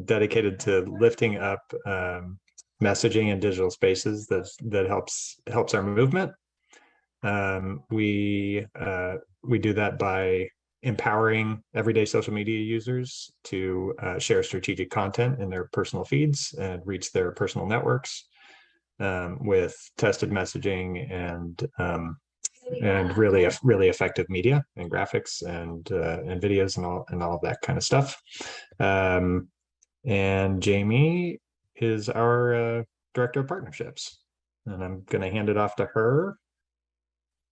dedicated to lifting up messaging in digital spaces that helps our movement. We do that by empowering everyday social media users to share strategic content in their personal feeds and reach their personal networks with tested messaging and really effective media and graphics and videos and all of that kind of stuff. And Jamie is our director of partnerships, and I'm going to hand it off to her.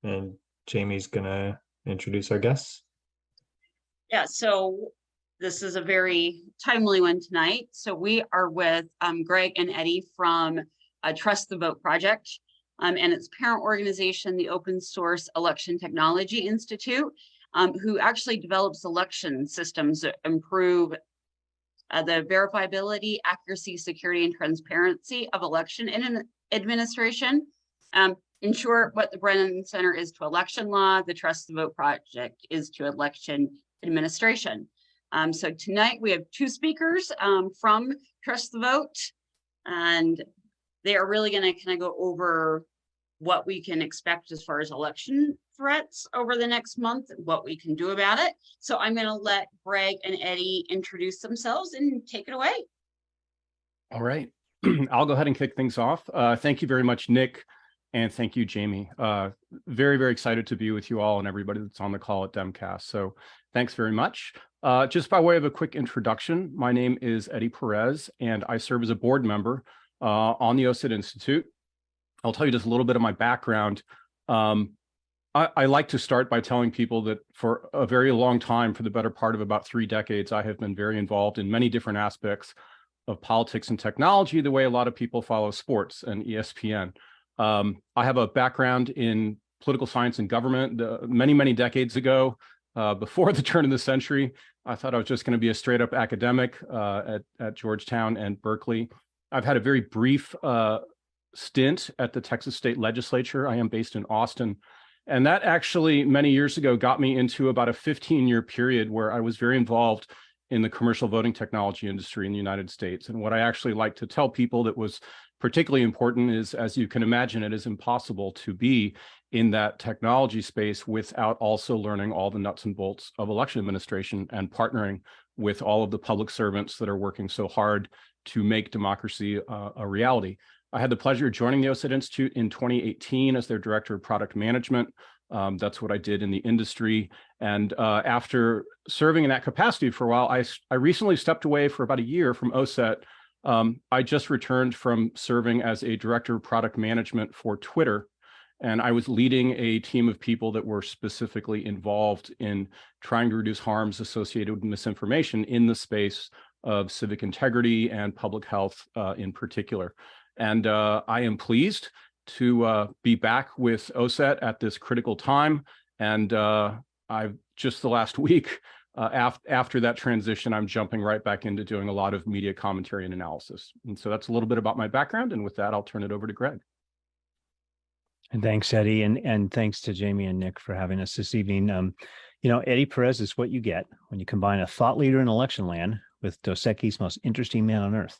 And Jamie's going to introduce our guests. Yeah, so this is a very timely one tonight. So we are with Greg and Eddie from Trust the Vote Project and its parent organization, the Open Source Election Technology Institute, who actually develops election systems that improve the verifiability, accuracy, security, and transparency of election administration. In short, what the Brennan Center is to election law, the Trust the Vote Project is to election administration. So tonight we have two speakers from Trust the Vote, and they are really going to kind of go over what we can expect as far as election threats over the next month, what we can do about it. So I'm going to let Greg and Eddie introduce themselves and take it away. All right, I'll go ahead and kick things off. Thank you very much, Nick. And thank you, Jamie. Very, very excited to be with you all and everybody that's on the call at DemCast. So thanks very much. Just by way of a quick introduction, my name is Eddie Perez, and I serve as a board member on the OSIT Institute. I'll tell you just a little bit of my background. I like to start by telling people that for a very long time, for the better part of about 3 decades, I have been very involved in many different aspects of politics and technology, the way a lot of people follow sports and ESPN. I have a background in political science and government many, many decades ago. Before the turn of the century, I thought I was just going to be a straight up academic at Georgetown and Berkeley. I've had a very brief stint at the Texas State Legislature. I am based in Austin. And that actually many years ago got me into about a 15-year period where I was very involved in the commercial voting technology industry in the United States. And what I actually like to tell people that was particularly important is, as you can imagine, it is impossible to be in that technology space without also learning all the nuts and bolts of election administration and partnering with all of the public servants that are working so hard to make democracy a reality. I had the pleasure of joining the OSIT Institute in 2018 as their director of product management. That's what I did in the industry. And after serving in that capacity for a while, I recently stepped away for about a year from OSET. I just returned from serving as a director of product management for Twitter, and I was leading a team of people that were specifically involved in trying to reduce harms associated with misinformation in the space of civic integrity and public health in particular. And I am pleased to be back with OSET at this critical time. And I've just the last week, after that transition, I'm jumping right back into doing a lot of media commentary and analysis. And so that's a little bit about my background. And with that, I'll turn it over to Greg. And thanks, Eddie. And thanks to Jamie and Nick for having us this evening. You know, Eddie Perez is what you get when you combine a thought leader in election land with Dos Equis' most interesting man on earth.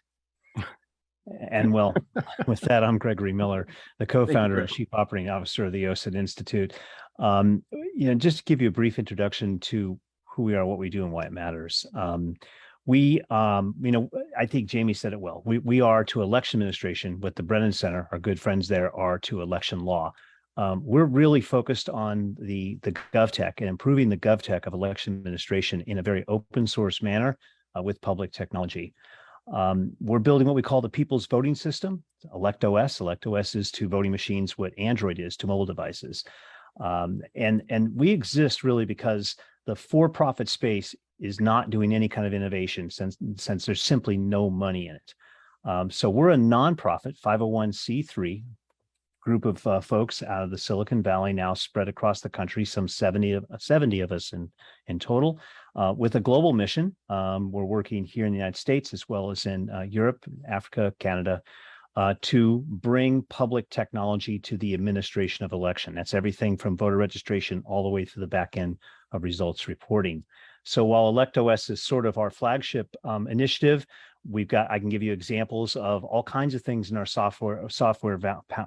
And well, with that, I'm Gregory Miller, the co-founder and chief operating officer of the OSIT Institute. You know, just to give you a brief introduction to who we are, what we do, and why it matters. You know, I think Jamie said it well. We are to election administration what the Brennan Center, our good friends there, are to election law. We're really focused on the GovTech and improving the GovTech of election administration in a very open source manner with public technology. We're building what we call the people's voting system, ElectOS. ElectOS is to voting machines what Android is to mobile devices. And we exist really because the for-profit space is not doing any kind of innovation since there's simply no money in it. So we're a nonprofit 501c3 group of folks out of the Silicon Valley, now spread across the country, some 70 of us in total, with a global mission. We're working here in the United States as well as in Europe, Africa, Canada, to bring public technology to the administration of election. That's everything from voter registration all the way to the back end of results reporting. So while ElectOS is sort of our flagship initiative, I can give you examples of all kinds of things in our software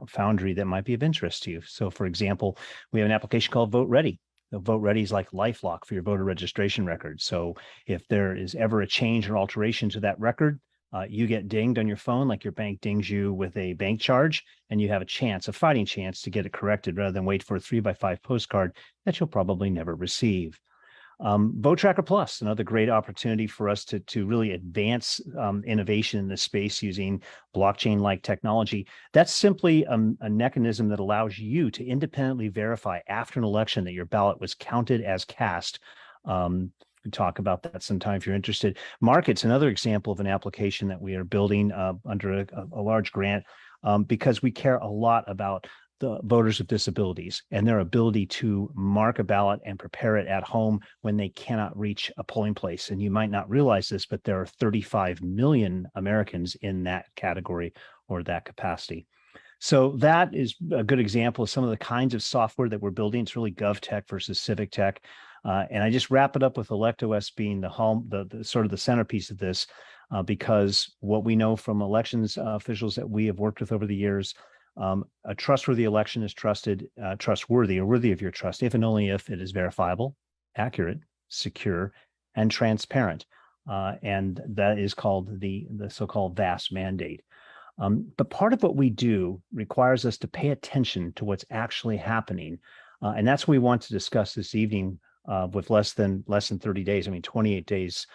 foundry that might be of interest to you. So for example, we have an application called Vote Ready. The Vote Ready is like LifeLock for your voter registration record. So if there is ever a change or alteration to that record, you get dinged on your phone like your bank dings you with a bank charge, and you have a fighting chance to get it corrected rather than wait for a 3x5 postcard that you'll probably never receive. Vote Tracker Plus, another great opportunity for us to really advance innovation in this space using blockchain-like technology. That's simply a mechanism that allows you to independently verify after an election that your ballot was counted as cast. We can talk about that sometime if you're interested. Market's another example of an application that we are building under a large grant because we care a lot about the voters with disabilities and their ability to mark a ballot and prepare it at home when they cannot reach a polling place. And you might not realize this, but there are 35 million Americans in that category or that capacity. So that is a good example of some of the kinds of software that we're building. It's really GovTech versus civic tech. And I just wrap it up with ElectOS being the sort of the centerpiece of this, because what we know from elections officials that we have worked with over the years, a trustworthy election is trustworthy or worthy of your trust if and only if it is verifiable, accurate, secure, and transparent. And that is called the so-called VAST mandate. But part of what we do requires us to pay attention to what's actually happening. And that's what we want to discuss this evening with less than 30 days, 28 days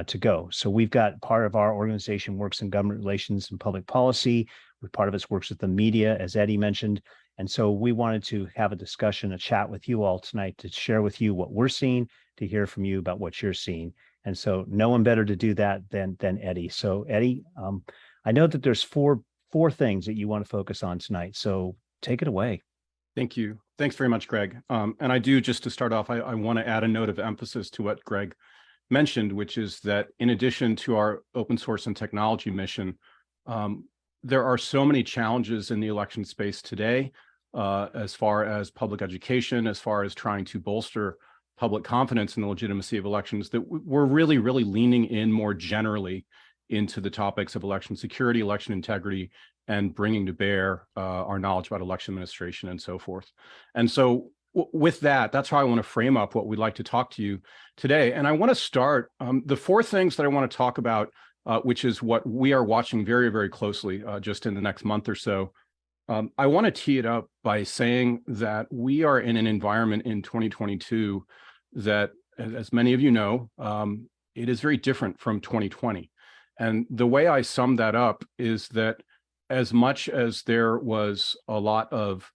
to go. So we've got part of our organization works in government relations and public policy. Part of it works with the media, as Eddie mentioned. And so we wanted to have a discussion, a chat with you all tonight to share with you what we're seeing, to hear from you about what you're seeing. And so no one better to do that than Eddie. So Eddie, I know that there's four things that you want to focus on tonight. So take it away. Thank you. Thanks very much, Greg. And I do, just to start off, I want to add a note of emphasis to what Greg mentioned, which is that in addition to our open source and technology mission, there are so many challenges in the election space today, as far as public education, as far as trying to bolster public confidence in the legitimacy of elections, that we're really, really leaning in more generally into the topics of election security, election integrity, and bringing to bear our knowledge about election administration and so forth. And so with that, that's how I want to frame up what we'd like to talk to you today. And I want to start, the four things that I want to talk about, which is what we are watching very, very closely just in the next month or so. I want to tee it up by saying that we are in an environment in 2022 that, as many of you know, it is very different from 2020. And the way I sum that up is that as much as there was a lot of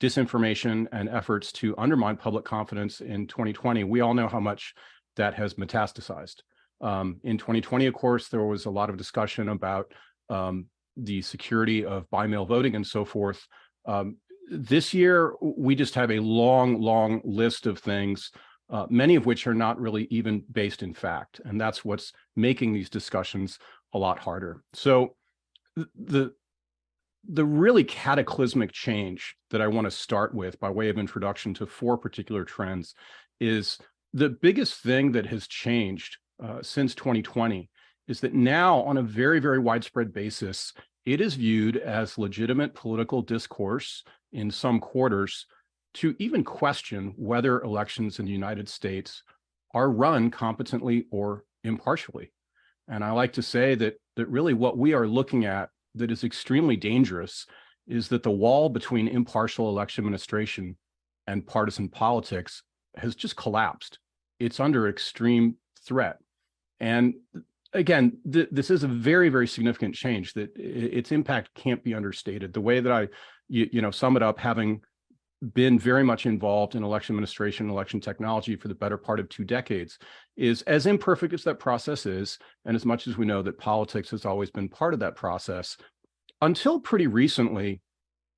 disinformation and efforts to undermine public confidence in 2020, we all know how much that has metastasized. In 2020, of course, there was a lot of discussion about the security of by-mail voting and so forth. This year, we just have a long, long list of things, many of which are not really even based in fact. And that's what's making these discussions a lot harder. So the really cataclysmic change that I want to start with by way of introduction to four particular trends is the biggest thing that has changed since 2020 is that now, on a very, very widespread basis, it is viewed as legitimate political discourse in some quarters to even question whether elections in the United States are run competently or impartially. And I like to say that really what we are looking at that is extremely dangerous is that the wall between impartial election administration and partisan politics has just collapsed. It's under extreme threat. And again, this is a very, very significant change that its impact can't be understated. The way that I sum it up, having been very much involved in election administration, election technology for the better part of 2 decades, is as imperfect as that process is, and as much as we know that politics has always been part of that process, until pretty recently,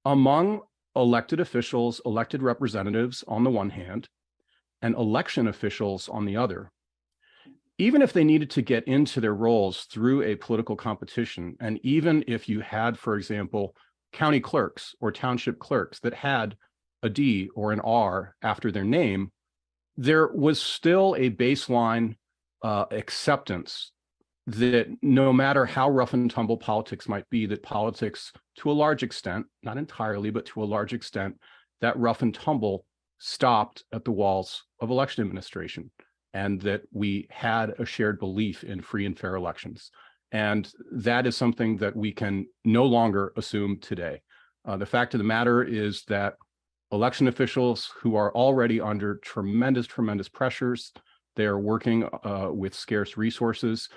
among elected officials, elected representatives on the one hand, and election officials on the other, even if they needed to get into their roles through a political competition, and even if you had, for example, county clerks or township clerks that had a D or an R after their name, there was still a baseline acceptance that no matter how rough and tumble politics might be, that politics, to a large extent, not entirely, but to a large extent, that rough and tumble stopped at the walls of election administration, and that we had a shared belief in free and fair elections. And that is something that we can no longer assume today. The fact of the matter is that election officials who are already under tremendous, tremendous pressures, they are working with scarce resources.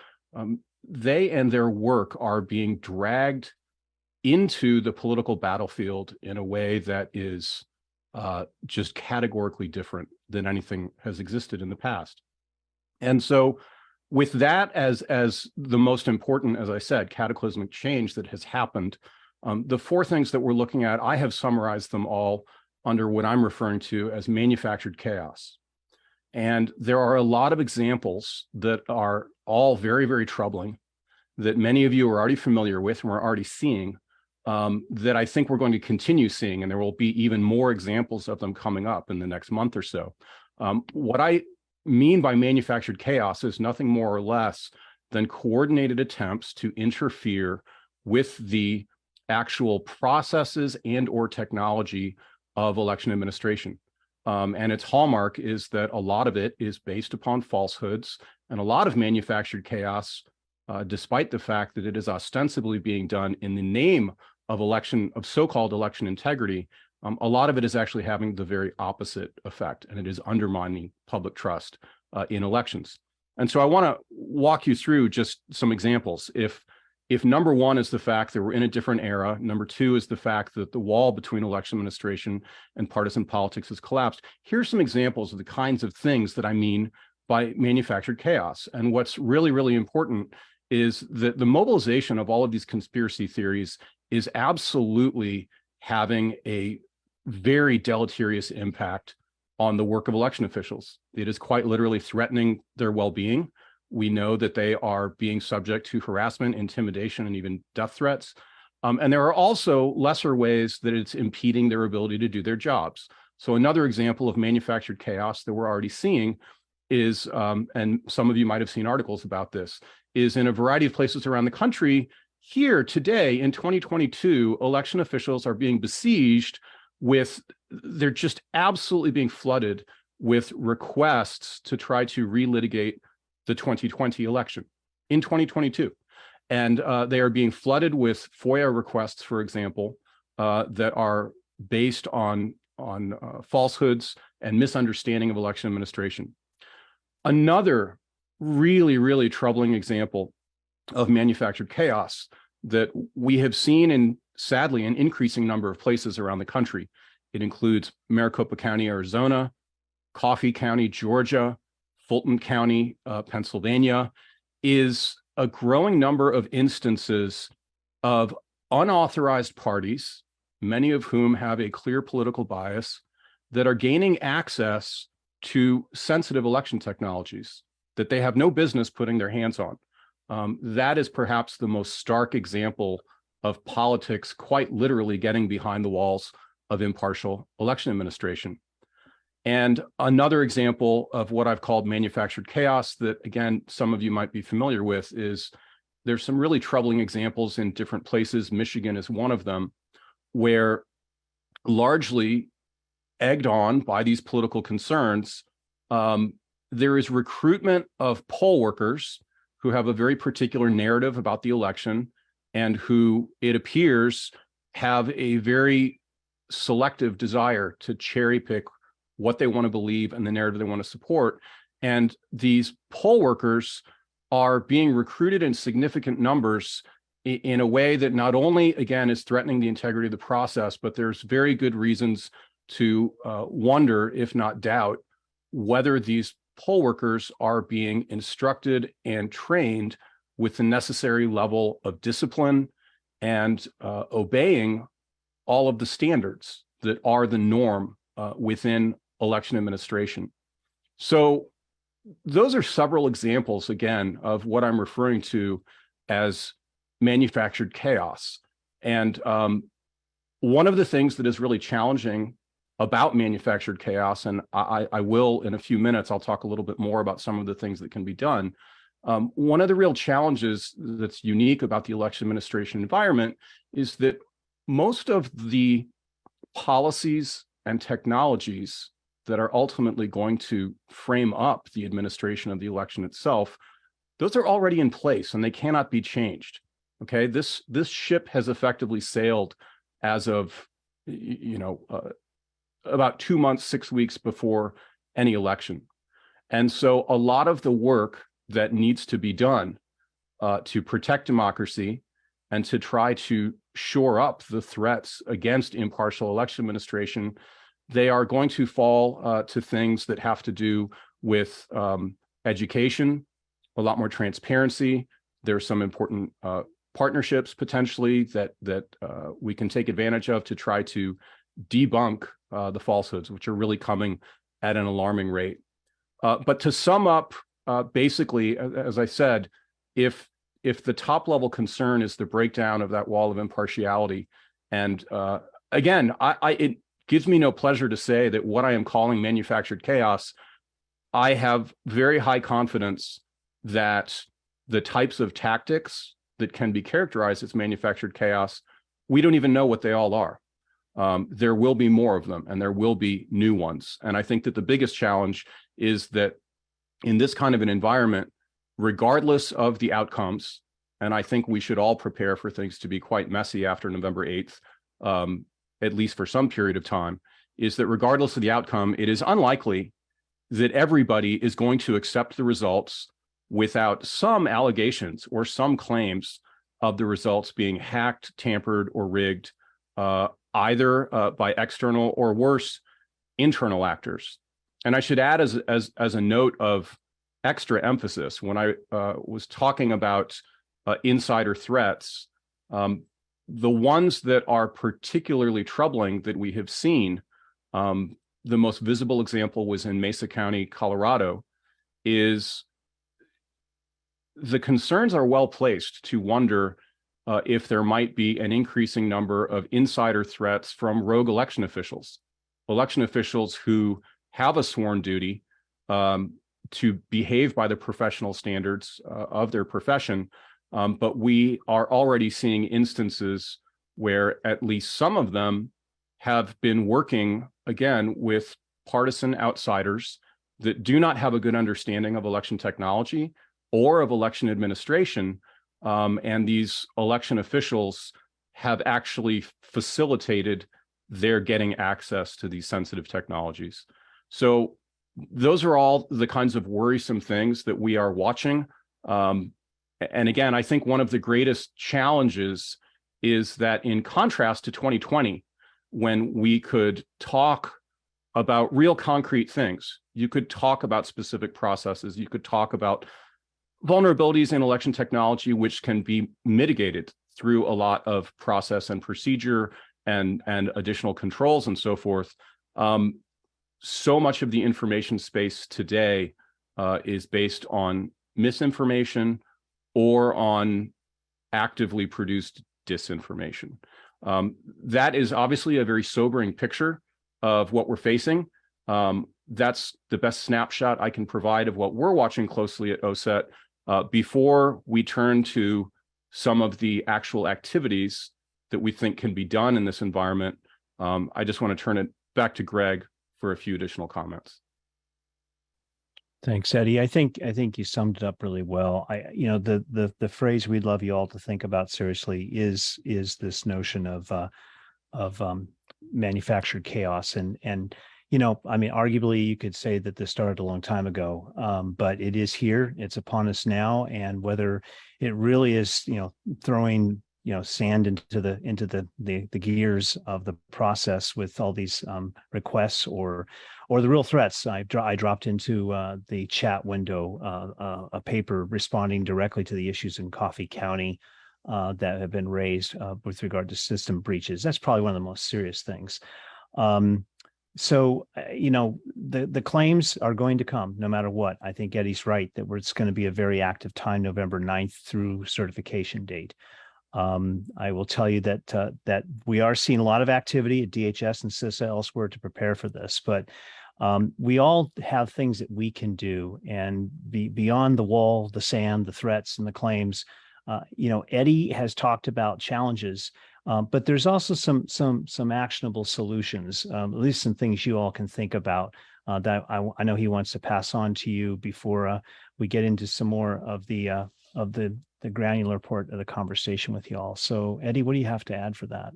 They and their work are being dragged into the political battlefield in a way that is just categorically different than anything has existed in the past. And so with that as the most important, as I said, cataclysmic change that has happened, the four things that we're looking at, I have summarized them all under what I'm referring to as manufactured chaos. And there are a lot of examples that are all very, very troubling, that many of you are already familiar with and we're already seeing, that I think we're going to continue seeing, and there will be even more examples of them coming up in the next month or so. What I mean by manufactured chaos is nothing more or less than coordinated attempts to interfere with the actual processes and or technology of election administration. And its hallmark is that a lot of it is based upon falsehoods, and a lot of manufactured chaos, despite the fact that it is ostensibly being done in the name of so-called election integrity, a lot of it is actually having the very opposite effect, and it is undermining public trust in elections. And so I want to walk you through just some examples. If number one is the fact that we're in a different era, number two is the fact that the wall between election administration and partisan politics has collapsed, here's some examples of the kinds of things that I mean by manufactured chaos. And what's really, really important is that the mobilization of all of these conspiracy theories is absolutely having a very deleterious impact on the work of election officials. It is quite literally threatening their well-being. We know that they are being subject to harassment, intimidation, and even death threats. And there are also lesser ways that it's impeding their ability to do their jobs. So another example of manufactured chaos that we're already seeing is, and some of you might have seen articles about this, is in a variety of places around the country. Here today in 2022, election officials are being besieged with, they're just absolutely being flooded with requests to try to relitigate the 2020 election in 2022. And they are being flooded with FOIA requests, for example, that are based on falsehoods and misunderstanding of election administration. Another really, really troubling example of manufactured chaos that we have seen in, sadly, an increasing number of places around the country. It includes Maricopa County, Arizona, Coffee County, Georgia, Fulton County, Pennsylvania, is a growing number of instances of unauthorized parties, many of whom have a clear political bias, that are gaining access to sensitive election technologies that they have no business putting their hands on. That is perhaps the most stark example of politics quite literally getting behind the walls of impartial election administration. And another example of what I've called manufactured chaos that, again, some of you might be familiar with is there's some really troubling examples in different places. Michigan is one of them, where largely egged on by these political concerns, there is recruitment of poll workers who have a very particular narrative about the election and who, it appears, have a very selective desire to cherry pick what they want to believe and the narrative they want to support. And these poll workers are being recruited in significant numbers in a way that not only, again, is threatening the integrity of the process, but there's very good reasons to wonder, if not doubt, whether these poll workers are being instructed and trained with the necessary level of discipline and obeying all of the standards that are the norm within election administration. So those are several examples, again, of what I'm referring to as manufactured chaos. And one of the things that is really challenging about manufactured chaos, and I will in a few minutes, I'll talk a little bit more about some of the things that can be done. One of the real challenges that's unique about the election administration environment is that most of the policies and technologies that are ultimately going to frame up the administration of the election itself, those are already in place and they cannot be changed. Okay, this ship has effectively sailed as of, about 2 months, 6 weeks before any election. And so a lot of the work that needs to be done to protect democracy and to try to shore up the threats against impartial election administration, they are going to fall to things that have to do with education, a lot more transparency. There are some important partnerships potentially that we can take advantage of to try to debunk the falsehoods, which are really coming at an alarming rate. But to sum up, basically, as I said, if the top level concern is the breakdown of that wall of impartiality, and again, it gives me no pleasure to say that what I am calling manufactured chaos, I have very high confidence that the types of tactics that can be characterized as manufactured chaos, we don't even know what they all are. There will be more of them and there will be new ones. And I think that the biggest challenge is that in this kind of an environment, regardless of the outcomes, and I think we should all prepare for things to be quite messy after November 8th, at least for some period of time, is that regardless of the outcome, it is unlikely that everybody is going to accept the results without some allegations or some claims of the results being hacked, tampered, or rigged, either by external or worse, internal actors. And I should add as a note of extra emphasis, when I was talking about insider threats, the ones that are particularly troubling that we have seen, the most visible example was in Mesa County, Colorado, is the concerns are well placed to wonder if there might be an increasing number of insider threats from rogue election officials who have a sworn duty to behave by the professional standards of their profession. But we are already seeing instances where at least some of them have been working, again, with partisan outsiders that do not have a good understanding of election technology or of election administration. And these election officials have actually facilitated their getting access to these sensitive technologies. So those are all the kinds of worrisome things that we are watching. And again, I think one of the greatest challenges is that in contrast to 2020, when we could talk about real concrete things, you could talk about specific processes, you could talk about vulnerabilities in election technology, which can be mitigated through a lot of process and procedure and additional controls and so forth. So much of the information space today is based on misinformation or on actively produced disinformation. That is obviously a very sobering picture of what we're facing. That's the best snapshot I can provide of what we're watching closely at OSET. Before we turn to some of the actual activities that we think can be done in this environment, I just want to turn it back to Greg for a few additional comments. Thanks, Eddie. I think you summed it up really well. The phrase we'd love you all to think about seriously is this notion of manufactured chaos. And arguably you could say that this started a long time ago, but it is here. It's upon us now. And whether it really is, throwing sand into the gears of the process with all these requests or the real threats. I dropped into the chat window a paper responding directly to the issues in Coffee County that have been raised with regard to system breaches. That's probably one of the most serious things. So the claims are going to come no matter what. I think Eddie's right that it's going to be a very active time, November 9th through certification date. I will tell you that we are seeing a lot of activity at DHS and CISA elsewhere to prepare for this, but We all have things that we can do, and beyond the wall, the sand, the threats, and the claims. Eddie has talked about challenges, but there's also some actionable solutions, at least some things you all can think about that I know he wants to pass on to you before we get into some more of the granular part of the conversation with you all. So, Eddie, what do you have to add for that?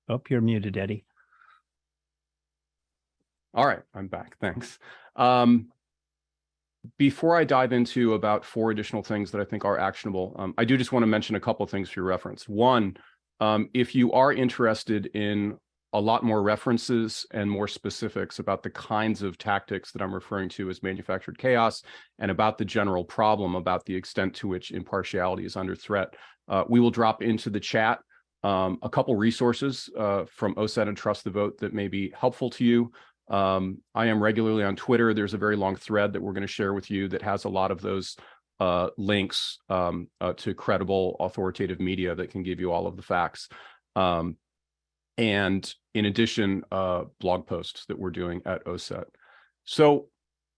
Oh, you're muted, Eddie. All right, I'm back. Thanks. Before I dive into about 4 additional things that I think are actionable, I do just want to mention a couple of things for your reference. One, if you are interested in a lot more references and more specifics about the kinds of tactics that I'm referring to as manufactured chaos, and about the general problem, about the extent to which impartiality is under threat, we will drop into the chat a couple resources from OSET and Trust the Vote that may be helpful to you. I am regularly on Twitter. There's a very long thread that we're going to share with you that has a lot of those links to credible, authoritative media that can give you all of the facts. And in addition, blog posts that we're doing at OSET. So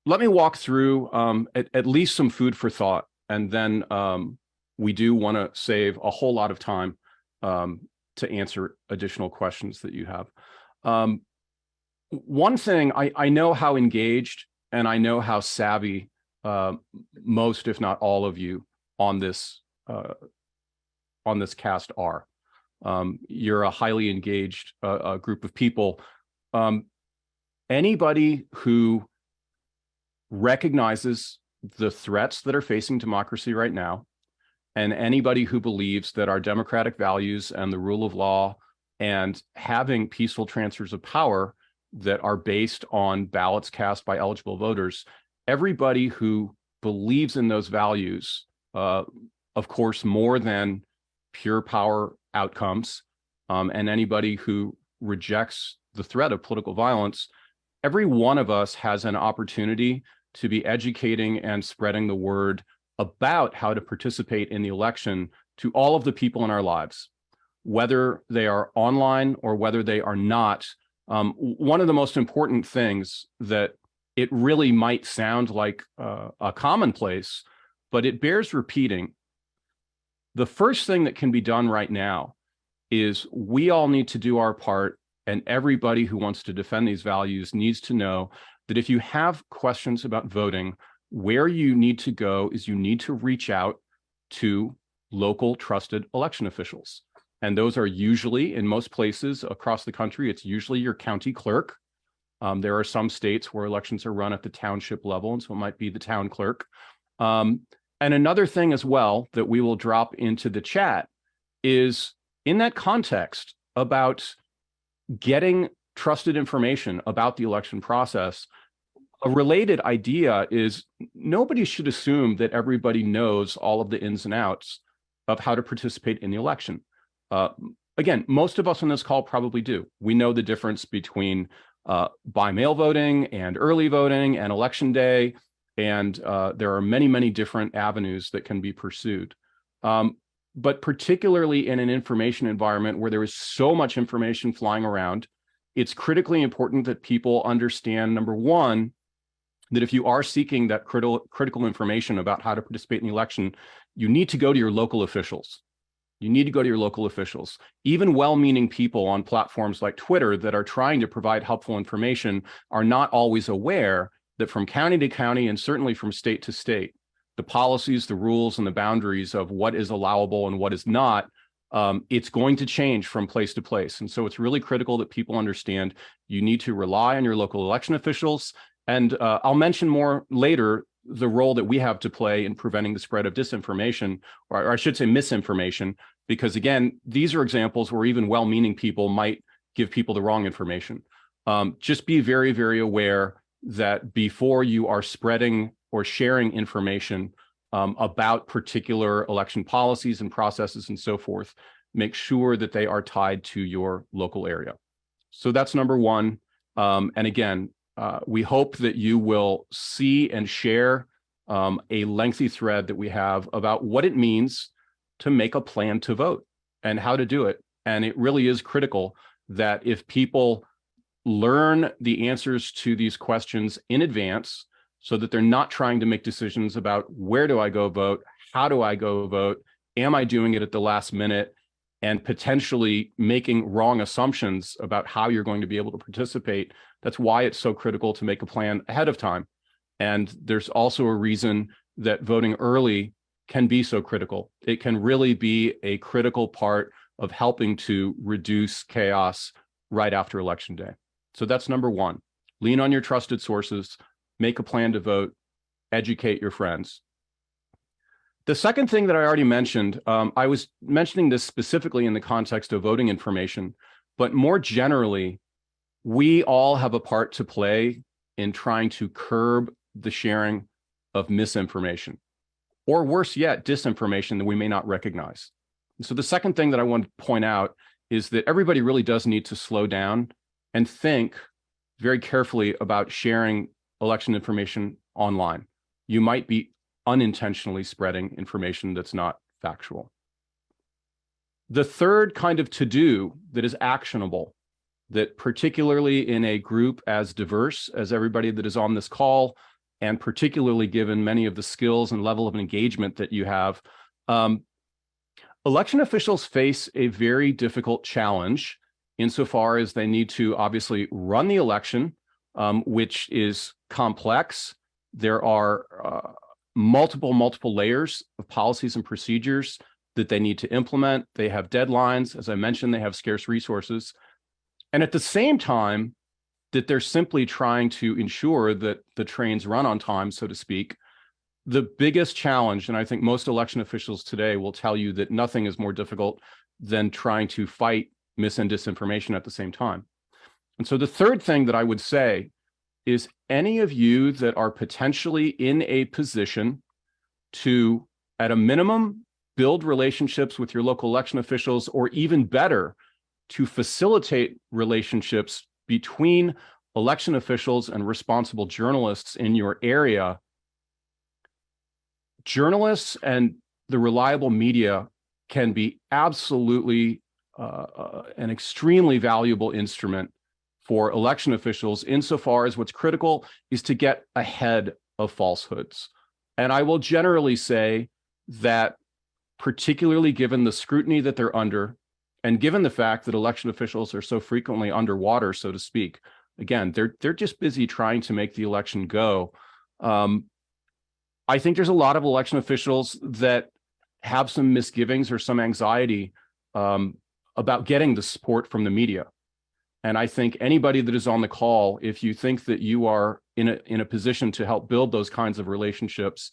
let me walk through at least some food for thought, and then we do want to save a whole lot of time to answer additional questions that you have. One thing, I know how engaged and I know how savvy most, if not all of you on this cast are. You're a highly engaged group of people. Anybody who recognizes the threats that are facing democracy right now, and anybody who believes that our democratic values and the rule of law and having peaceful transfers of power that are based on ballots cast by eligible voters, everybody who believes in those values, of course, more than pure power outcomes, and anybody who rejects the threat of political violence, every one of us has an opportunity to be educating and spreading the word about how to participate in the election to all of the people in our lives, whether they are online or whether they are not. One of the most important things that it really might sound like a commonplace, but it bears repeating. The first thing that can be done right now is we all need to do our part, and everybody who wants to defend these values needs to know that if you have questions about voting, where you need to go is you need to reach out to local trusted election officials. And those are usually, in most places across the country, it's usually your county clerk. There are some states where elections are run at the township level, and so it might be the town clerk. And another thing as well that we will drop into the chat is, in that context about getting trusted information about the election process, a related idea is nobody should assume that everybody knows all of the ins and outs of how to participate in the election. Again, most of us on this call probably do. We know the difference between by mail voting and early voting and election day, and there are many, many different avenues that can be pursued. But particularly in an information environment where there is so much information flying around, it's critically important that people understand, number one, that if you are seeking that critical information about how to participate in the election, you need to go to your local officials. You need to go to your local officials. Even well-meaning people on platforms like Twitter that are trying to provide helpful information are not always aware that from county to county, and certainly from state to state, the policies, the rules, and the boundaries of what is allowable and what is not, it's going to change from place to place. And so it's really critical that people understand you need to rely on your local election officials. And I'll mention more later the role that we have to play in preventing the spread of disinformation, or I should say misinformation, because again, these are examples where even well-meaning people might give people the wrong information. Just be very, very aware that before you are spreading or sharing information about particular election policies and processes and so forth, make sure that they are tied to your local area. So that's number one. And again, we hope that you will see and share a lengthy thread that we have about what it means to make a plan to vote and how to do it. And it really is critical that if people learn the answers to these questions in advance so that they're not trying to make decisions about where do I go vote, how do I go vote, am I doing it at the last minute, and potentially making wrong assumptions about how you're going to be able to participate. That's why it's so critical to make a plan ahead of time. And there's also a reason that voting early can be so critical. It can really be a critical part of helping to reduce chaos right after Election Day. So that's number one. Lean on your trusted sources, make a plan to vote, educate your friends. The second thing that I already mentioned, I was mentioning this specifically in the context of voting information, but more generally, we all have a part to play in trying to curb the sharing of misinformation, or worse yet, disinformation that we may not recognize. So the second thing that I want to point out is that everybody really does need to slow down and think very carefully about sharing election information online. You might be unintentionally spreading information that's not factual. The third kind of to-do that is actionable, that particularly in a group as diverse as everybody that is on this call, and particularly given many of the skills and level of engagement that you have, election officials face a very difficult challenge insofar as they need to obviously run the election, which is complex. There are multiple layers of policies and procedures that they need to implement. They have deadlines. As I mentioned, they have scarce resources. And at the same time, that they're simply trying to ensure that the trains run on time, so to speak. The biggest challenge, and I think most election officials today will tell you that nothing is more difficult than trying to fight mis and disinformation at the same time. And so the third thing that I would say is any of you that are potentially in a position to, at a minimum, build relationships with your local election officials, or even better, to facilitate relationships between election officials and responsible journalists in your area. Journalists and the reliable media can be absolutely an extremely valuable instrument for election officials insofar as what's critical is to get ahead of falsehoods. And I will generally say that, particularly given the scrutiny that they're under, and given the fact that election officials are so frequently underwater, so to speak, again, they're just busy trying to make the election go. I think there's a lot of election officials that have some misgivings or some anxiety about getting the support from the media. And I think anybody that is on the call, if you think that you are in a position to help build those kinds of relationships,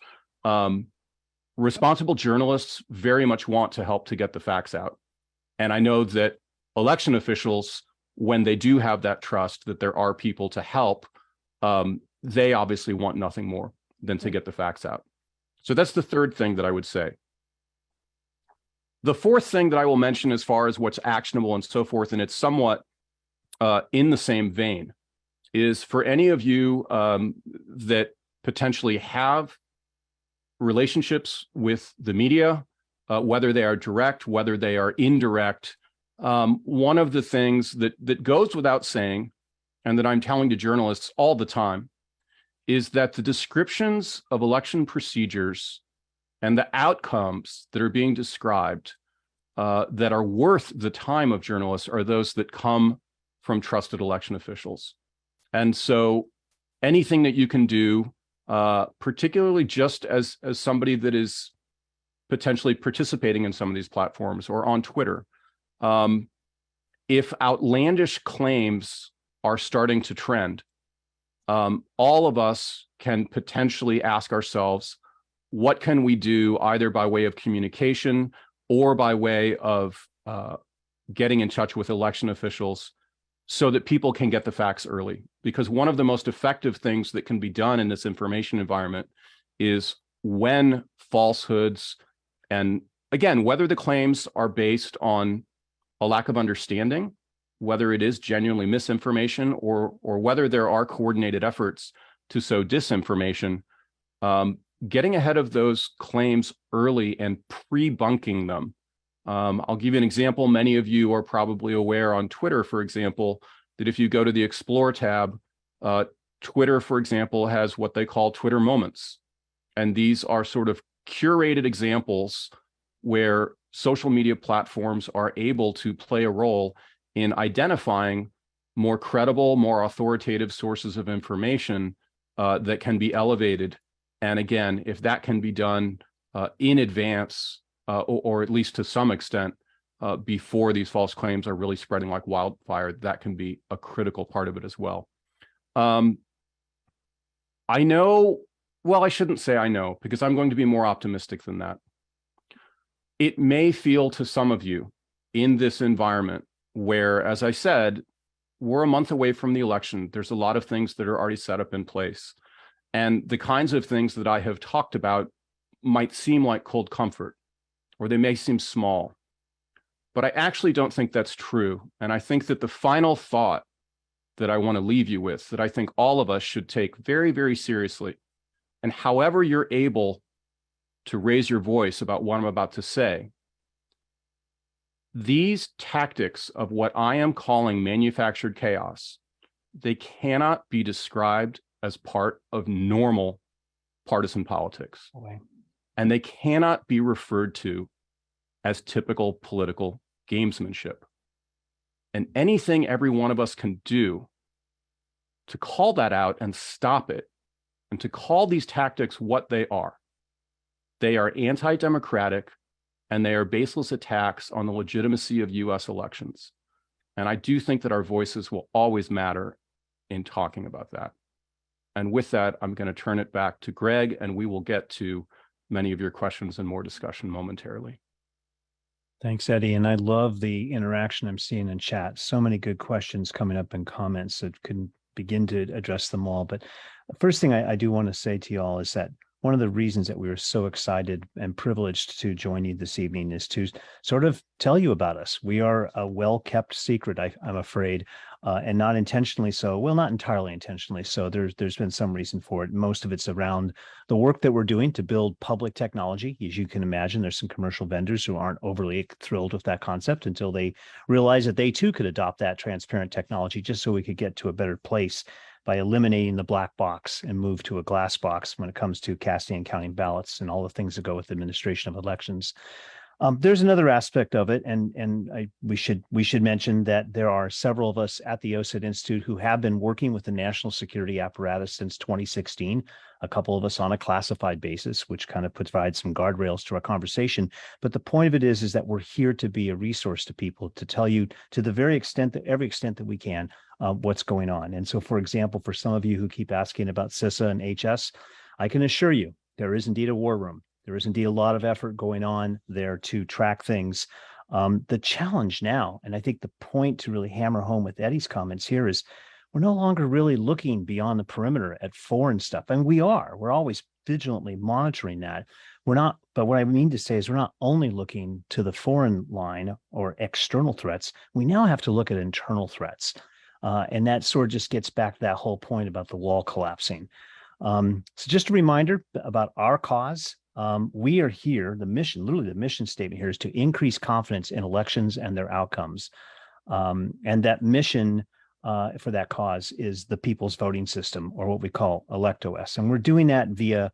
responsible journalists very much want to help to get the facts out. And I know that election officials, when they do have that trust that there are people to help, they obviously want nothing more than to get the facts out. So that's the third thing that I would say. The fourth thing that I will mention as far as what's actionable and so forth, and it's somewhat in the same vein, is for any of you that potentially have relationships with the media, whether they are direct, whether they are indirect, one of the things that goes without saying, and that I'm telling to journalists all the time, is that the descriptions of election procedures and the outcomes that are being described that are worth the time of journalists are those that come from trusted election officials. And so anything that you can do, particularly just as somebody that is potentially participating in some of these platforms or on Twitter, if outlandish claims are starting to trend, all of us can potentially ask ourselves, what can we do either by way of communication or by way of getting in touch with election officials so that people can get the facts early? Because one of the most effective things that can be done in this information environment is when falsehoods, and again, whether the claims are based on a lack of understanding, whether it is genuinely misinformation, or whether there are coordinated efforts to sow disinformation, getting ahead of those claims early and pre-bunking them. I'll give you an example. Many of you are probably aware on Twitter, for example, that if you go to the Explore tab, Twitter, for example, has what they call Twitter moments. And these are sort of curated examples where social media platforms are able to play a role in identifying more credible, more authoritative sources of information that can be elevated. And again, if that can be done in advance, or at least to some extent, before these false claims are really spreading like wildfire, that can be a critical part of it as well. I know, well, I shouldn't say I know, because I'm going to be more optimistic than that. It may feel to some of you in this environment where, as I said, we're a month away from the election. There's a lot of things that are already set up in place. And the kinds of things that I have talked about might seem like cold comfort, or they may seem small. But I actually don't think that's true. And I think that the final thought that I want to leave you with, that I think all of us should take very, very seriously, and however you're able to raise your voice about what I'm about to say, these tactics of what I am calling manufactured chaos, they cannot be described as part of normal partisan politics. Okay. And they cannot be referred to as typical political gamesmanship. And anything every one of us can do to call that out and stop it, and to call these tactics what they are anti-democratic, and they are baseless attacks on the legitimacy of US elections. And I do think that our voices will always matter in talking about that. And with that, I'm going to turn it back to Greg, and we will get to many of your questions and more discussion momentarily. Thanks, Eddie. And I love the interaction I'm seeing in chat. So many good questions coming up in comments that couldn't begin to address them all. But the first thing I do want to say to you all is that one of the reasons that we were so excited and privileged to join you this evening is to sort of tell you about us. We are a well-kept secret, I'm afraid, and not intentionally so. Well, not entirely intentionally so. There's been some reason for it. Most of it's around the work that we're doing to build public technology. As you can imagine, there's some commercial vendors who aren't overly thrilled with that concept until they realize that they too could adopt that transparent technology just so we could get to a better place by eliminating the black box and move to a glass box when it comes to casting and counting ballots and all the things that go with administration of elections. There's another aspect of it, and we should mention that there are several of us at the OSIT Institute who have been working with the national security apparatus since 2016. A couple of us on a classified basis, which kind of provides some guardrails to our conversation. But the point of it is that we're here to be a resource to people, to tell you to the very extent that every extent that we can what's going on. And so, for example, for some of you who keep asking about CISA and HS, I can assure you there is indeed a war room. There is indeed a lot of effort going on there to track things. The challenge now, and I think the point to really hammer home with Eddie's comments here, is we're no longer really looking beyond the perimeter at foreign stuff. And we're always vigilantly monitoring that. We're not, but what I mean to say is we're not only looking to the foreign line or external threats, we now have to look at internal threats. And that sort of just gets back to that whole point about the wall collapsing. So just a reminder about our cause. We are here, the mission, literally the mission statement here is to increase confidence in elections and their outcomes. And that mission for that cause is the people's voting system, or what we call ElectOS. And we're doing that via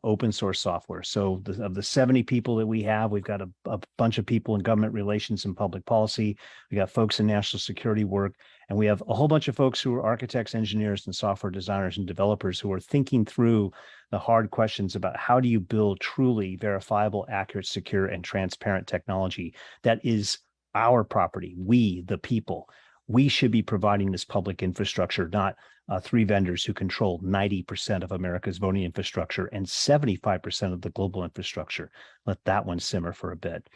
open source software. So of the 70 people that we have, we've got a bunch of people in government relations and public policy. We got folks in national security work, and we have a whole bunch of folks who are architects, engineers, and software designers and developers who are thinking through the hard questions about how do you build truly verifiable, accurate, secure, and transparent technology that is our property, we, the people. We should be providing this public infrastructure, not three vendors who control 90% of America's voting infrastructure and 75% of the global infrastructure. Let that one simmer for a bit.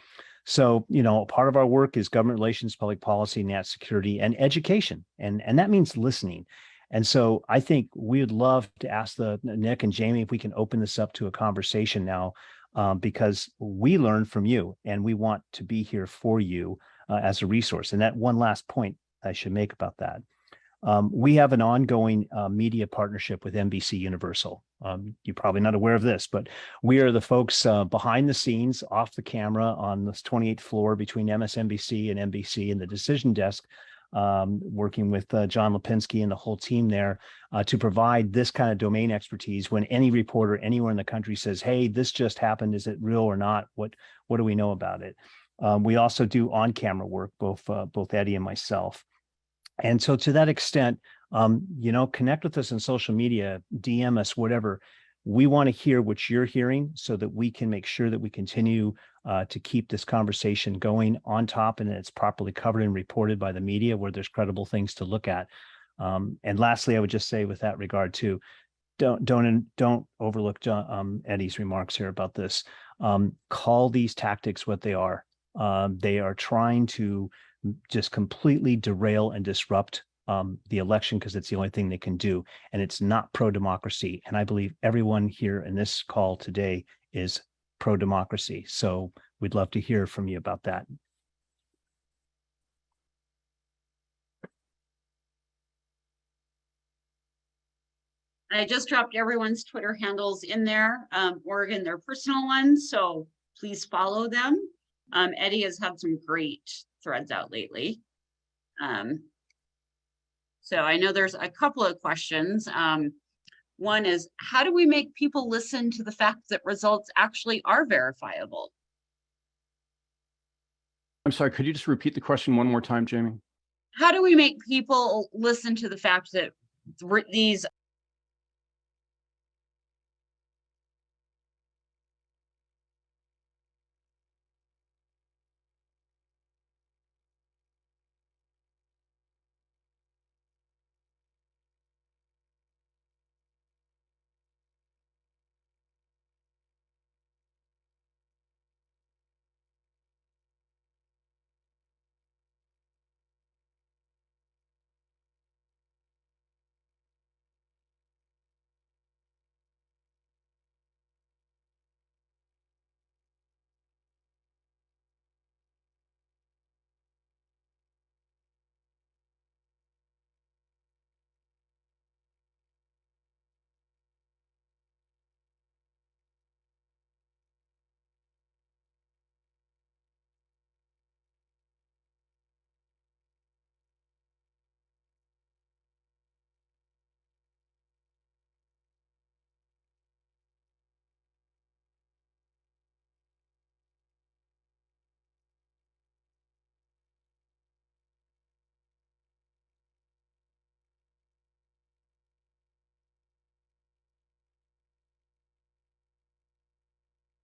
So, part of our work is government relations, public policy, national security, and education. And that means listening. And so I think we would love to ask Nick and Jamie if we can open this up to a conversation now, because we learn from you and we want to be here for you as a resource. And that one last point I should make about that. We have an ongoing media partnership with NBC Universal. You're probably not aware of this, but we are the folks behind the scenes, off the camera on this 28th floor between MSNBC and NBC and the decision desk working with John Lipinski and the whole team there to provide this kind of domain expertise when any reporter anywhere in the country says, hey, this just happened. Is it real or not? What do we know about it? We also do on-camera work, both Eddie and myself. And so to that extent, connect with us on social media, DM us, whatever. We want to hear what you're hearing so that we can make sure that we continue to keep this conversation going on top and it's properly covered and reported by the media where there's credible things to look at. And lastly, I would just say with that regard too, don't overlook Eddie's remarks here about this. Call these tactics what they are. They are trying to just completely derail and disrupt the election because it's the only thing they can do, and it's not pro-democracy. And I believe everyone here in this call today is pro-democracy. So we'd love to hear from you about that. I just dropped everyone's Twitter handles in there, Oregon, their personal ones, so please follow them. Eddie has had some great threads out lately. So I know there's a couple of questions. One is, how do we make people listen to the fact that results actually are verifiable? I'm sorry, could you just repeat the question one more time, Jamie? How do we make people listen to the fact that these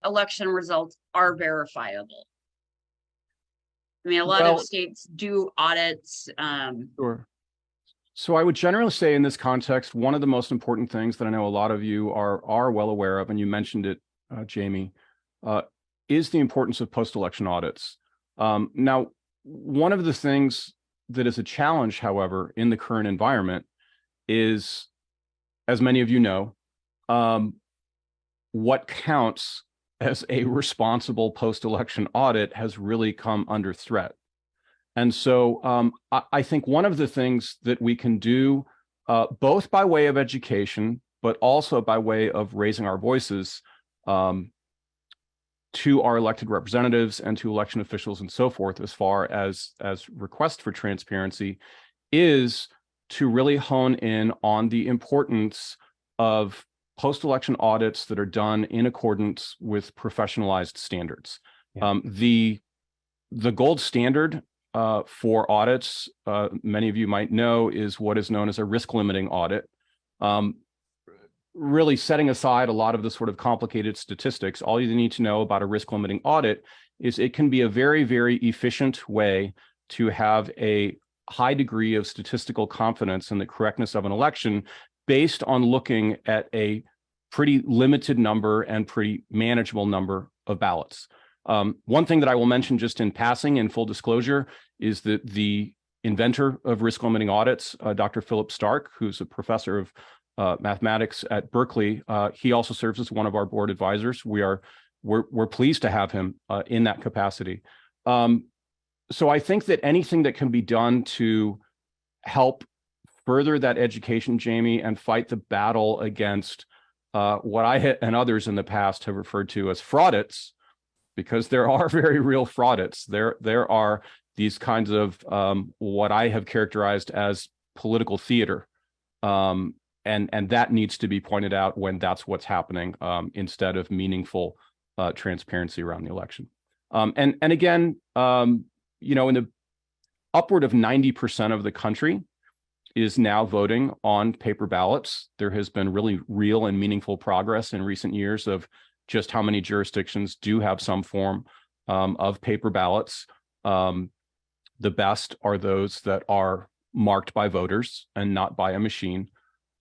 election results are verifiable? I mean, a lot of states do audits. Sure. So I would generally say in this context, one of the most important things that I know a lot of you are well aware of, and you mentioned it, Jamie, is the importance of post-election audits. Now, one of the things that is a challenge, however, in the current environment is, as many of you know, what counts as a responsible post-election audit has really come under threat. And so I think one of the things that we can do, both by way of education, but also by way of raising our voices to our elected representatives and to election officials and so forth, as far as requests for transparency, is to really hone in on the importance of post-election audits that are done in accordance with professionalized standards. Yeah. The gold standard for audits, many of you might know, is what is known as a risk limiting audit. Really setting aside a lot of the sort of complicated statistics, all you need to know about a risk limiting audit is it can be a very, very efficient way to have a high degree of statistical confidence in the correctness of an election based on looking at a pretty limited number and pretty manageable number of ballots. One thing that I will mention just in passing, in full disclosure, is that the inventor of risk limiting audits, Dr. Philip Stark, who's a professor of mathematics at Berkeley, he also serves as one of our board advisors. We're pleased to have him in that capacity. So I think that anything that can be done to help further that education, Jamie, and fight the battle against what I and others in the past have referred to as fraudits, because there are very real fraudits. There are these kinds of what I have characterized as political theater. And that needs to be pointed out when that's what's happening, instead of meaningful transparency around the election. And again, in the upward of 90% of the country is now voting on paper ballots. There has been really real and meaningful progress in recent years of just how many jurisdictions do have some form of paper ballots. The best are those that are marked by voters and not by a machine.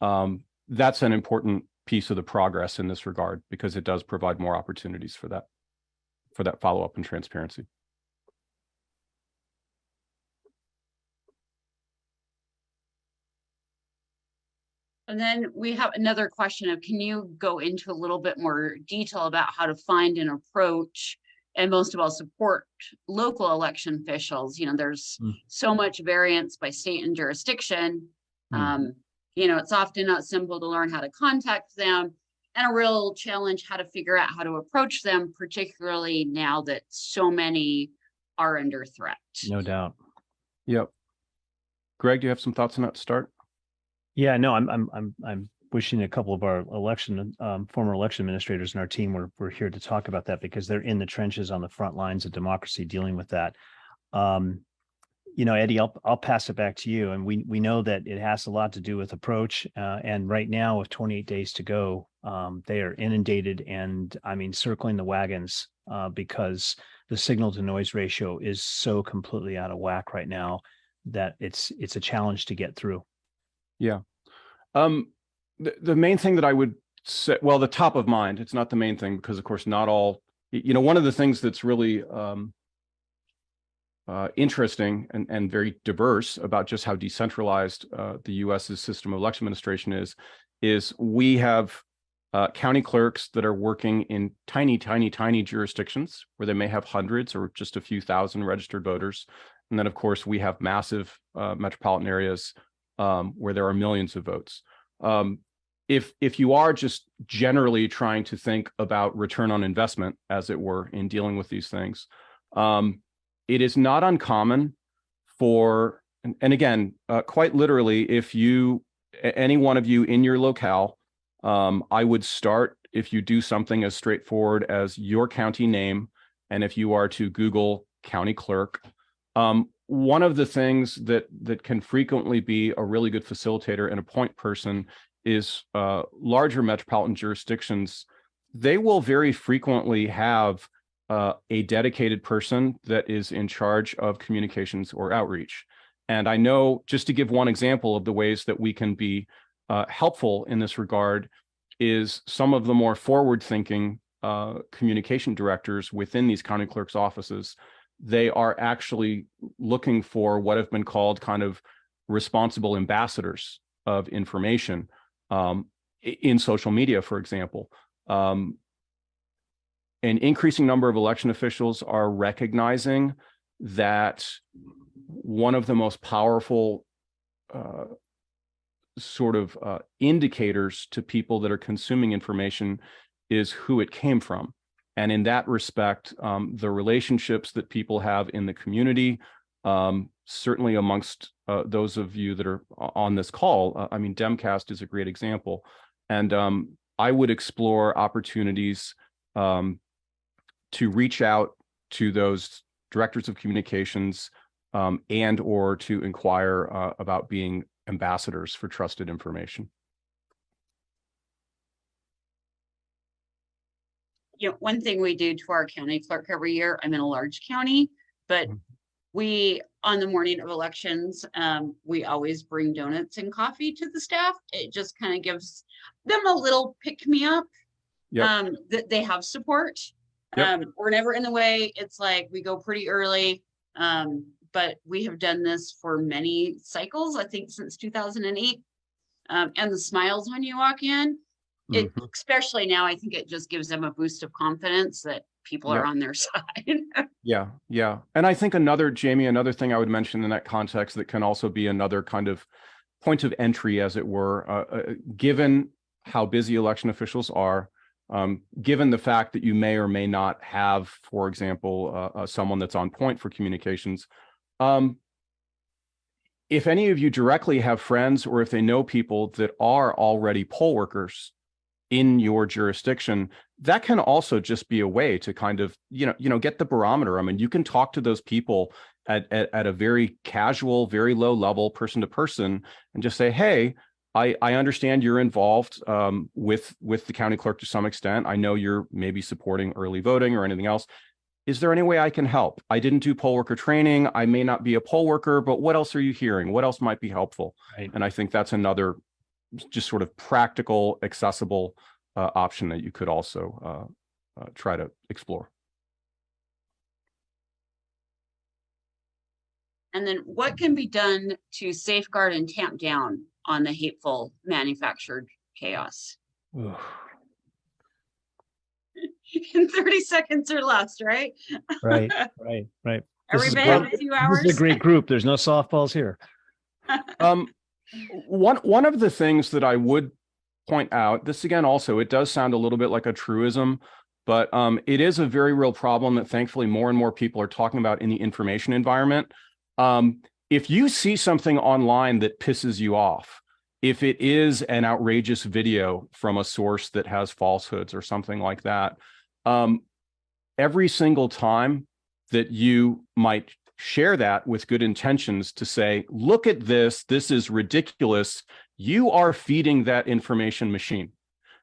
That's an important piece of the progress in this regard, because it does provide more opportunities for that follow-up and transparency. And then we have another question of, can you go into a little bit more detail about how to find and approach, and most of all, support local election officials? There's so much variance by state and jurisdiction. It's often not simple to learn how to contact them, and a real challenge how to figure out how to approach them, particularly now that so many are under threat. No doubt. Yep. Greg, do you have some thoughts on that to start? Yeah, no, I'm wishing a couple of our former election administrators in our team were here to talk about that, because they're in the trenches on the front lines of democracy dealing with that. Eddie, I'll pass it back to you. And we know that it has a lot to do with approach. And right now, with 28 days to go, they are inundated and circling the wagons because the signal to noise ratio is so completely out of whack right now that it's a challenge to get through. Yeah. The main thing that I would say, well, the top of mind, it's not the main thing, because of course, not all, one of the things that's really interesting and very diverse about just how decentralized the US's system of election administration is we have county clerks that are working in tiny jurisdictions where they may have hundreds or just a few thousand registered voters. And then, of course, we have massive metropolitan areas where there are millions of votes. If you are just generally trying to think about return on investment, as it were, in dealing with these things, it is not uncommon for, and again, quite literally, if any one of you in your locale, I would start, if you do something as straightforward as your county name, and if you are to Google county clerk, one of the things that can frequently be a really good facilitator and a point person is larger metropolitan jurisdictions. They will very frequently have a dedicated person that is in charge of communications or outreach. And I know, just to give one example of the ways that we can be helpful in this regard, is some of the more forward-thinking communication directors within these county clerks' offices. They are actually looking for what have been called kind of responsible ambassadors of information in social media, for example. An increasing number of election officials are recognizing that one of the most powerful indicators to people that are consuming information is who it came from. And in that respect, the relationships that people have in the community, certainly amongst those of you that are on this call, DemCast is a great example. And I would explore opportunities to reach out to those directors of communications and or to inquire about being ambassadors for trusted information. One thing we do to our county clerk every year, I'm in a large county, but we, on the morning of elections, we always bring donuts and coffee to the staff. It just kind of gives them a little pick-me-up, that they have support. We're never in the way. It's like we go pretty early, but we have done this for many cycles, I think since 2008. And the smiles when you walk in, it, especially now, I think it just gives them a boost of confidence that people are on their side. Yeah. And I think Jamie, another thing I would mention in that context that can also be another kind of point of entry, as it were, given how busy election officials are, given the fact that you may or may not have, for example, someone that's on point for communications, If any of you directly have friends or if they know people that are already poll workers in your jurisdiction, that can also just be a way to kind of, get the barometer. I mean, you can talk to those people at a very casual, very low level, person to person, and just say, hey, I understand you're involved with the county clerk to some extent. I know you're maybe supporting early voting or anything else. Is there any way I can help? I didn't do poll worker training. I may not be a poll worker, but what else are you hearing? What else might be helpful? Right. And I think that's another just sort of practical, accessible option that you could also try to explore. And then what can be done to safeguard and tamp down on the hateful manufactured chaos? Ooh. In 30 seconds or less, right? Right. Everybody have a few hours. This is a great group. There's no softballs here. One of the things that I would point out, this again also, it does sound a little bit like a truism, but it is a very real problem that thankfully more and more people are talking about in the information environment. If you see something online that pisses you off, if it is an outrageous video from a source that has falsehoods or something like that, every single time that you might share that with good intentions to say, look at this, this is ridiculous, you are feeding that information machine.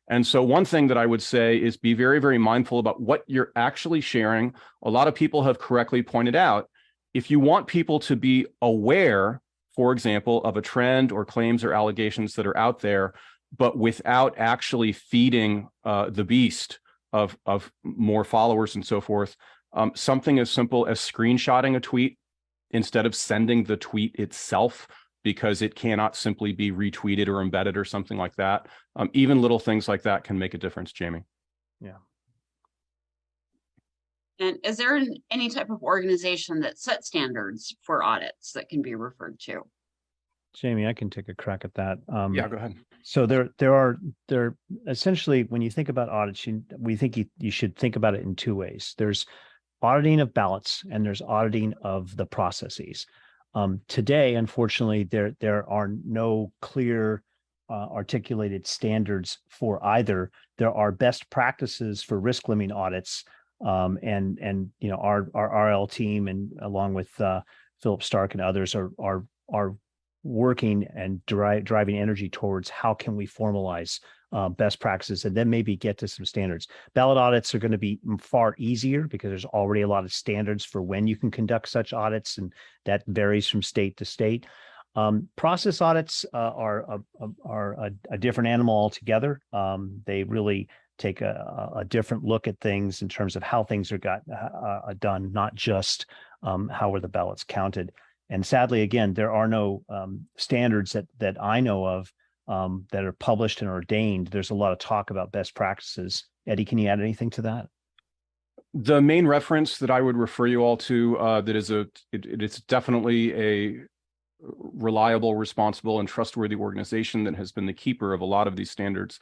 And so one thing that I would say is be very, very mindful about what you're actually sharing. A lot of people have correctly pointed out, if you want people to be aware, for example, of a trend or claims or allegations that are out there, but without actually feeding the beast of more followers and so forth, something as simple as screenshotting a tweet instead of sending the tweet itself because it cannot simply be retweeted or embedded or something like that. Even little things like that can make a difference, Jamie. Yeah. And is there any type of organization that sets standards for audits that can be referred to? Jamie, I can take a crack at that. Yeah, go ahead. So there are essentially, when you think about audits, we think you should think about it in two ways. There's auditing of ballots and there's auditing of the processes. Today, unfortunately, there are no clear articulated standards for either. There are best practices for risk limiting audits, and our RL team and along with Philip Stark and others are working and driving energy towards how can we formalize best practices and then maybe get to some standards. Ballot audits are going to be far easier because there's already a lot of standards for when you can conduct such audits, and that varies from state to state. Process audits are a different animal altogether. They really take a different look at things in terms of how things are done, not just how are the ballots counted. And sadly, again, there are no standards that I know of that are published and ordained. There's a lot of talk about best practices. Eddie, can you add anything to that? The main reference that I would refer you all to it's definitely a reliable, responsible, and trustworthy organization that has been the keeper of a lot of these standards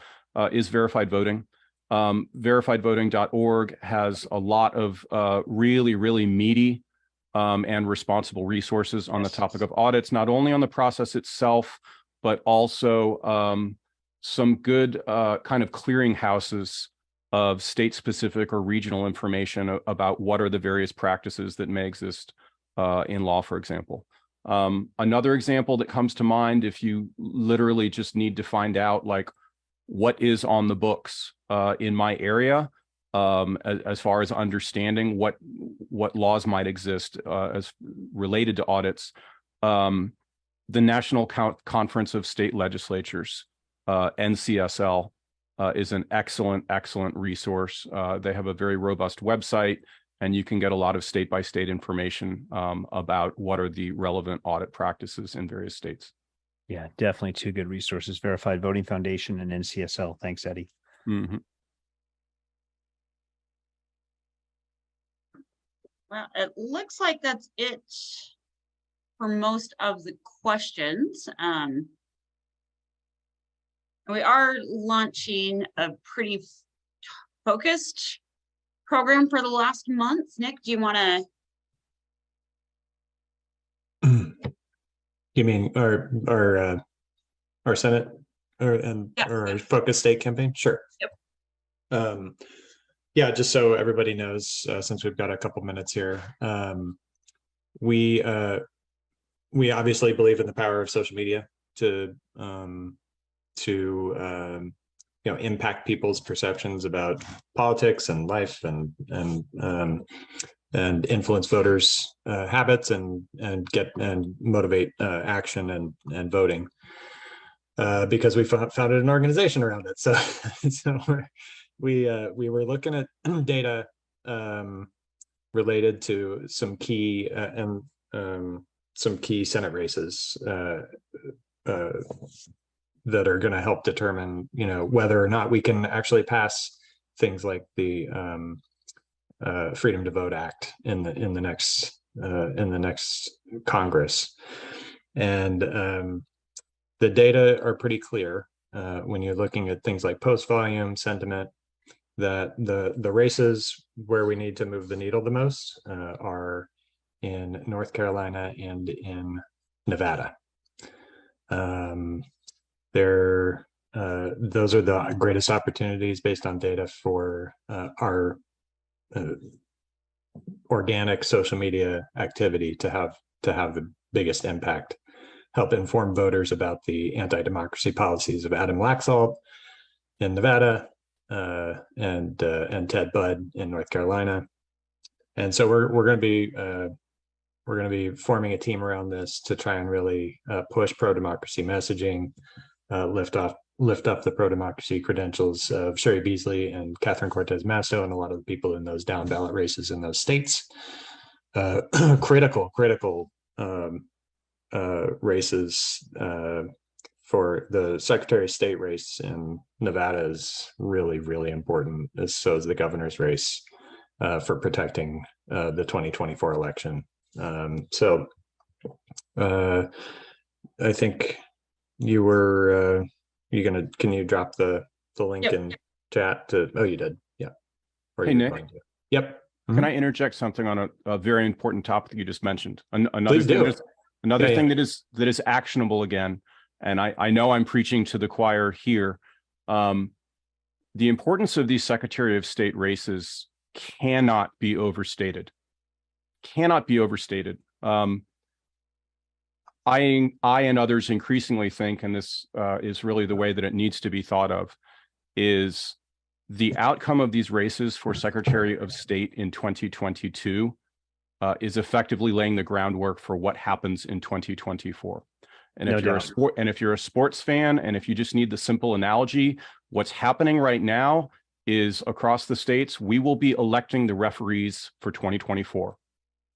is Verified Voting. Verifiedvoting.org has a lot of really, really meaty and responsible resources on the topic of audits, not only on the process itself, but also some good kind of clearinghouses of state-specific or regional information about what are the various practices that may exist in law, for example. Another example that comes to mind, if you literally just need to find out like what is on the books in my area, as far as understanding what laws might exist as related to audits, the National Conference of State Legislatures, NCSL, is an excellent resource. They have a very robust website, and you can get a lot of state-by-state information about what are the relevant audit practices in various states. Yeah, definitely two good resources, Verified Voting Foundation and NCSL. Thanks, Eddie. Mm-hmm. Well, it looks like that's it for most of the questions. We are launching a pretty focused program for the last month. Nick, do you want to You mean our Senate or Yeah. our focus state campaign? Sure. Yep. Yeah, just so everybody knows, since we've got a couple minutes here, we obviously believe in the power of social media to impact people's perceptions about politics and life and influence voters' habits and motivate action and voting. Because we founded an organization around it, so we were looking at data related to some key Senate races that are going to help determine, whether or not we can actually pass things like the Freedom to Vote Act in the next Congress, and the data are pretty clear when you're looking at things like post volume, sentiment, that the races where we need to move the needle the most are in North Carolina and in Nevada. Those are the greatest opportunities based on data for our organic social media activity to have the biggest impact. Help inform voters about the anti-democracy policies of Adam Laxalt in Nevada and Ted Budd in North Carolina. And so we're going to be forming a team around this to try and really push pro-democracy messaging, lift up the pro-democracy credentials of Sherry Beasley and Catherine Cortez Masto and a lot of the people in those down ballot races in those states. Critical races. For the Secretary of State race in Nevada is really, really important, as so is the governor's race for protecting the 2024 election. So I think you were can you drop the link in chat to, oh, you did. Yeah. Or Hey, Nick. Yep. Can I interject something on a very important topic that you just mentioned? Please do. Another thing that is actionable again, and I know I'm preaching to the choir here. The importance of these Secretary of State races cannot be overstated. Cannot be overstated. I and others increasingly think, and this is really the way that it needs to be thought of, is the outcome of these races for Secretary of State in 2022 is effectively laying the groundwork for what happens in 2024. And if you're a sports fan, and if you just need the simple analogy, what's happening right now is across the states, we will be electing the referees for 2024.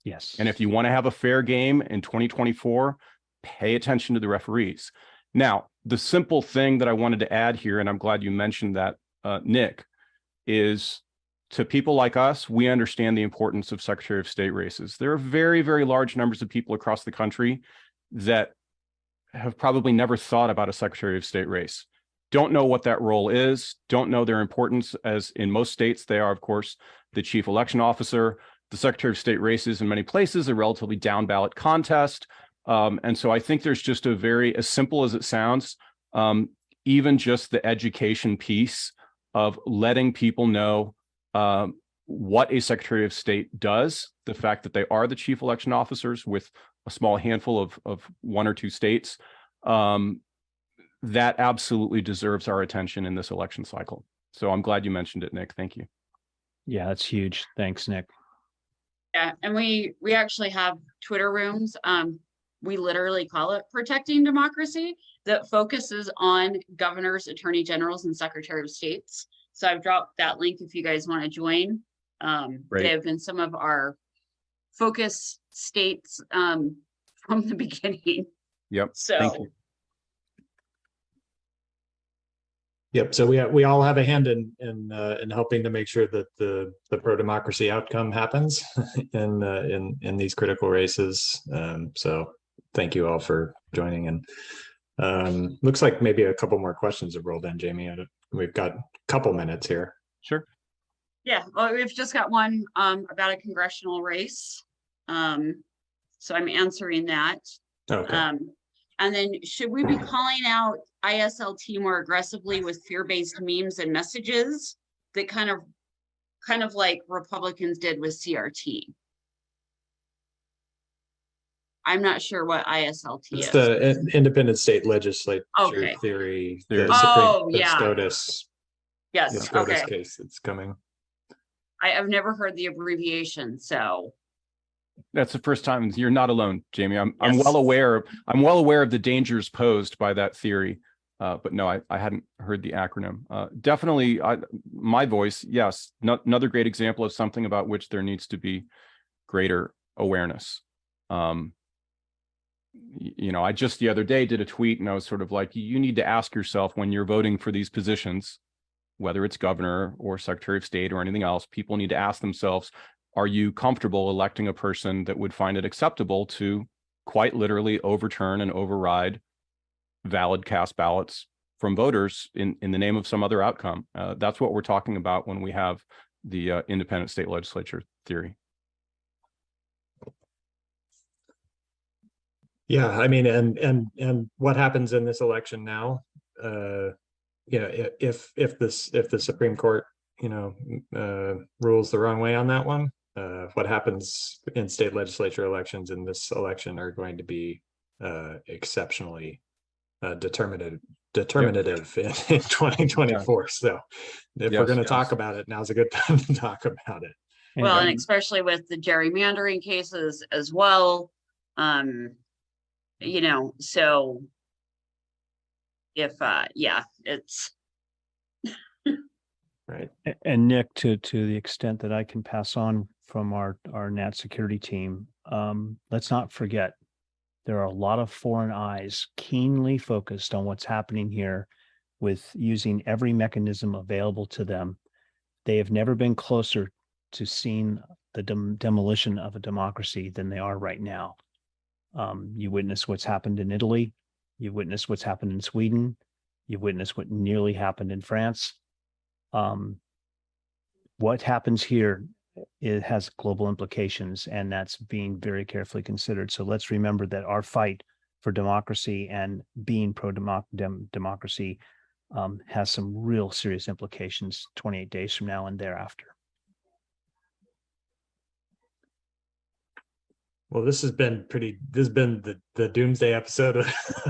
Yes. And if you want to have a fair game in 2024, pay attention to the referees. Now, the simple thing that I wanted to add here, and I'm glad you mentioned that, Nick, is to people like us, we understand the importance of Secretary of State races. There are very, very large numbers of people across the country that have probably never thought about a Secretary of State race, don't know what that role is, don't know their importance, as in most states, they are, of course, the chief election officer. The Secretary of State races in many places, a relatively down ballot contest. And so I think there's just a very, as simple as it sounds, even just the education piece of letting people know what a Secretary of State does, the fact that they are the chief election officers with a small handful of one or two states, that absolutely deserves our attention in this election cycle. So I'm glad you mentioned it, Nick. Thank you. Yeah, that's huge. Thanks, Nick. Yeah, and we actually have Twitter rooms. We literally call it Protecting Democracy, that focuses on governors, attorney generals, and secretary of states. So I've dropped that link if you guys want to join. They have been some of our focus states from the beginning. Yep. So Thank you. Yep. So we all have a hand in helping to make sure that the pro-democracy outcome happens in these critical races. So thank you all for joining. And looks like maybe a couple more questions have rolled in, Jamie. We've got a couple minutes here. Sure. yeah, well, we've just got one about a congressional race. So I'm answering that. Okay. And then should we be calling out ISLT more aggressively with fear-based memes and messages that kind of like Republicans did with CRT? I'm not sure what ISLT It's is. the independent state legislature Okay. theory. Theory. Oh, The yeah. SCOTUS, the Yes, SCOTUS okay. case that's coming. I've never heard the abbreviation, so. That's the first time. You're not alone, Jamie. I'm Yes. well aware of the dangers posed by that theory. But no, I hadn't heard the acronym. Definitely, my voice, yes, another great example of something about which there needs to be greater awareness. I just the other day did a tweet and I was sort of like, you need to ask yourself when you're voting for these positions, whether it's governor or secretary of state or anything else, people need to ask themselves, are you comfortable electing a person that would find it acceptable to quite literally overturn and override valid cast ballots from voters in the name of some other outcome? That's what we're talking about when we have the independent state legislature theory. Yeah, I mean, and what happens in this election now? If the Supreme Court, rules the wrong way on that one, what happens in state legislature elections in this election are going to be exceptionally determinative in 2024. Yeah. So if we're going to talk about it, now's a good time to talk about it. Well, and especially with the gerrymandering cases as well. So if it's Right. And Nick, to the extent that I can pass on from our NAT security team, let's not forget there are a lot of foreign eyes keenly focused on what's happening here with using every mechanism available to them. They have never been closer to seeing the demolition of a democracy than they are right now. You witness what's happened in Italy. You witness what's happened in Sweden. You witness what nearly happened in France. What happens here, it has global implications, and that's being very carefully considered. So let's remember that our fight for democracy and being pro-democracy has some real serious implications 28 days from now and thereafter. Well, this has been the doomsday episode of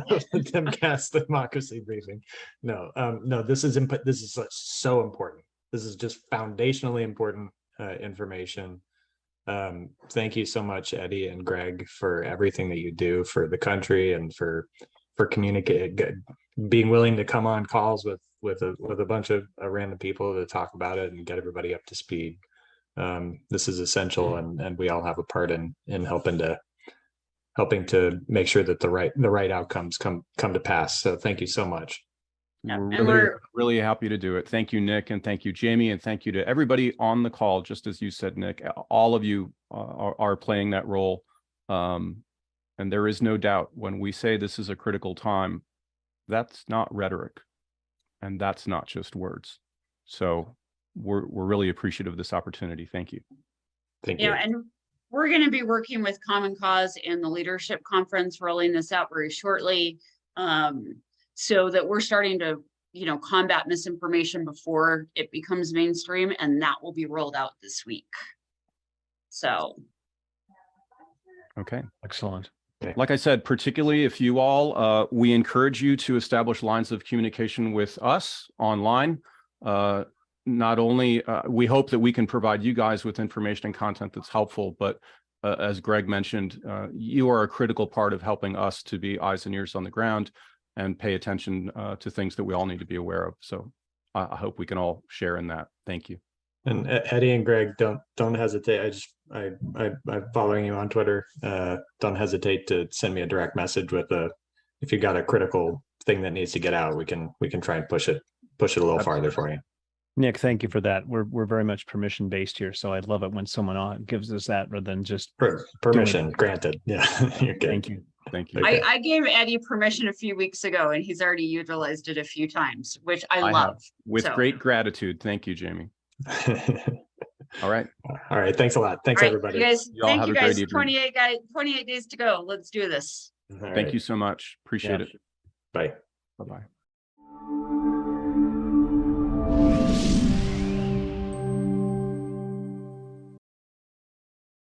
the DemCast democracy briefing. No, this is so important. This is just foundationally important information. Thank you so much, Eddie and Greg, for everything that you do for the country and for communicating, being willing to come on calls with a bunch of random people to talk about it and get everybody up to speed. This is essential, and we all have a part in helping to make sure that the right outcomes come to pass. So thank you so much. Yeah, We're really happy to do it. Thank you, Nick, and thank you, Jamie, and thank you to everybody on the call. Just as you said, Nick, all of you are playing that role. And there is no doubt when we say this is a critical time, that's not rhetoric, and that's not just words. So we're really appreciative of this opportunity. Thank you. Thank you. And we're going to be working with Common Cause in the leadership conference, rolling this out very shortly, so that we're starting to, combat misinformation before it becomes mainstream, and that will be rolled out this week. So. Okay. Excellent. Like I said, particularly if you all, we encourage you to establish lines of communication with us online. Not only, we hope that we can provide you guys with information and content that's helpful, but as Greg mentioned, you are a critical part of helping us to be eyes and ears on the ground and pay attention to things that we all need to be aware of. So I hope we can all share in that. Thank you. And Eddie and Greg, don't hesitate. I'm following you on Twitter. Don't hesitate to send me a direct message if you got a critical thing that needs to get out. We can try and push it a little farther for you. Nick, thank you for that. We're very much permission based here, so I'd love it when someone gives us that rather than just permission granted. Yeah, you're good. Thank you. Thank you. Okay. I gave Eddie permission a few weeks ago, and he's already utilized it a few times, which I love. With great gratitude. Thank you, Jamie. All right. All right. Thanks a lot. Thanks, everybody. You guys, You all thank have you a great guys. evening. 28 days to go. Let's do this. All Thank right. you so much. Appreciate Yeah. it. Bye. Bye-bye.